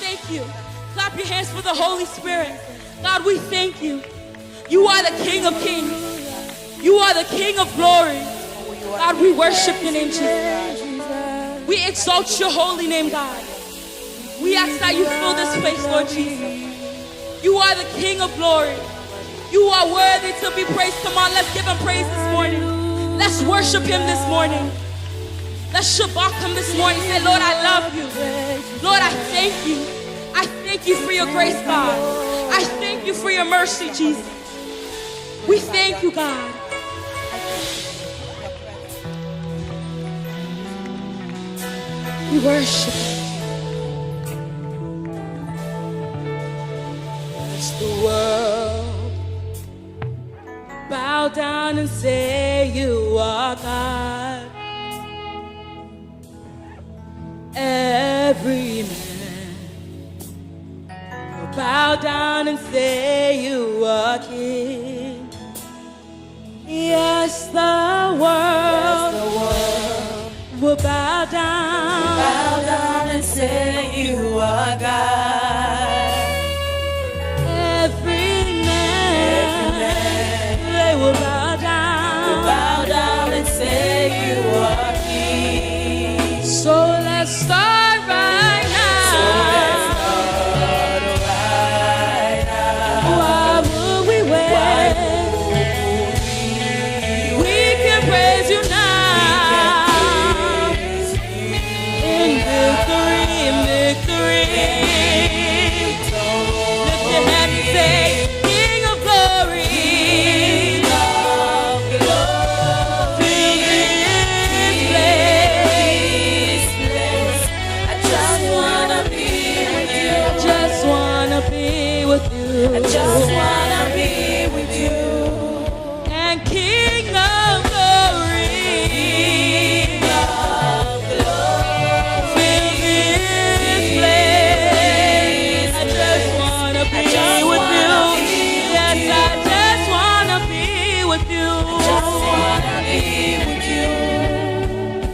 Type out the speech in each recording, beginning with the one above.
thank you. Clap your hands for the Holy Spirit. God, we thank you. You are the King of Kings. You are the King of glory. God, we worship your name, Jesus. We exalt your holy name, God. We ask that you fill this place, Lord Jesus. You are the King of glory. You are worthy to be praised. Come on, let's give him praise this morning. Let's worship him this morning. Let's shabak him this morning. Say, Lord, I love you. Lord, I thank you. I thank you for your grace, God. I thank you for your mercy, Jesus. We thank you, God. We worship you. As the world bow down and say you are God. Every man will bow down and say you are King. Yes, the world will bow down and say you are God. Every man, they will bow down And say you are King. So let's start right now. Why would we wait? We can praise you now. In victory. Lift your hand and say, King of glory. I just wanna be with you. And King of glory, fill this place. I just wanna be with you. Yes, I just wanna be with you. Just wanna be with you.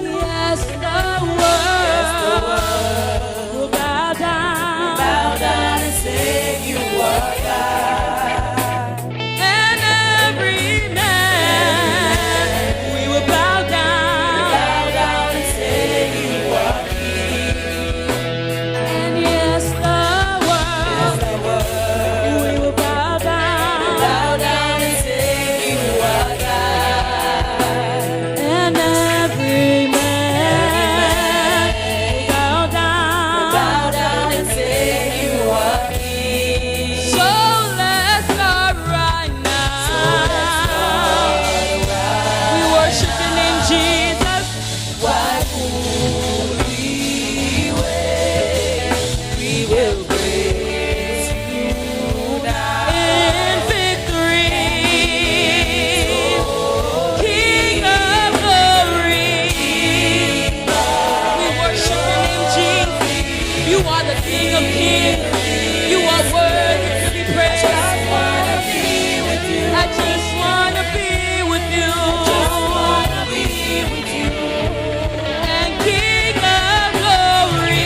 Yes, the world will bow down and say you are God. And every man, we will bow down and say you are King. And yes, the world, we will bow down and say you are God. And every man, bow down and say you are King. So let's start right now. We worship your name, Jesus. Why would we wait? We will praise you now. In victory, King of glory. We worship your name, Jesus. You are the King of kings. You are worthy to be praised. I just want to be with you. And King of glory,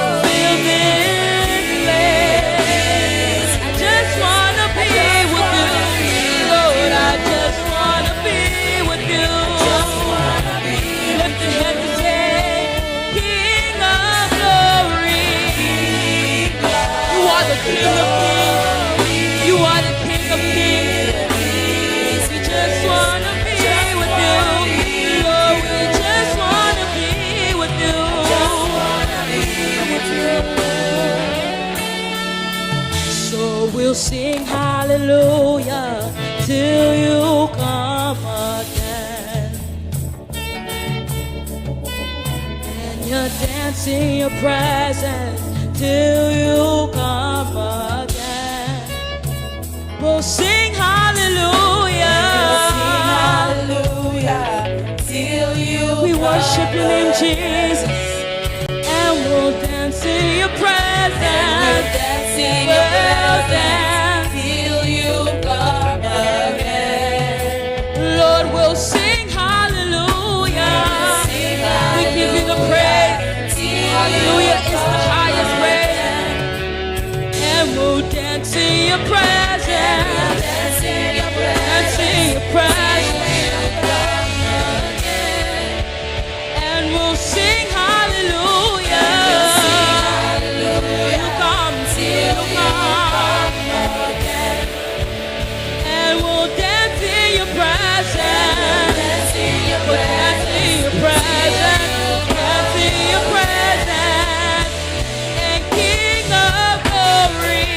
fill this place. I just want to be with you, Lord. I just want to be with you. Lift your hand and say, King of glory. You are the King of kings. You are the King of kings. We just want to be with you. Lord, we just want to be with you. So we'll sing hallelujah till you come again. And you're dancing your presence till you come again. We'll sing hallelujah. Till you We worship your name, Jesus. And we'll dance in your presence. We'll dance till you come again. Lord, we'll sing hallelujah. We give you the praise. hallelujah is the highest way. And we'll dance in your presence. Dance in your presence. And we'll sing hallelujah. You come, you come. And we'll dance in your presence. Dance in your presence. Dance in your presence. And King of glory.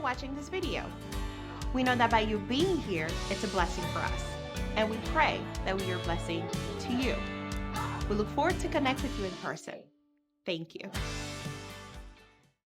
watching this video. We know that by you being here, it's a blessing for us. And we pray that we are a blessing to you. We look forward to connect with you in person. Thank you.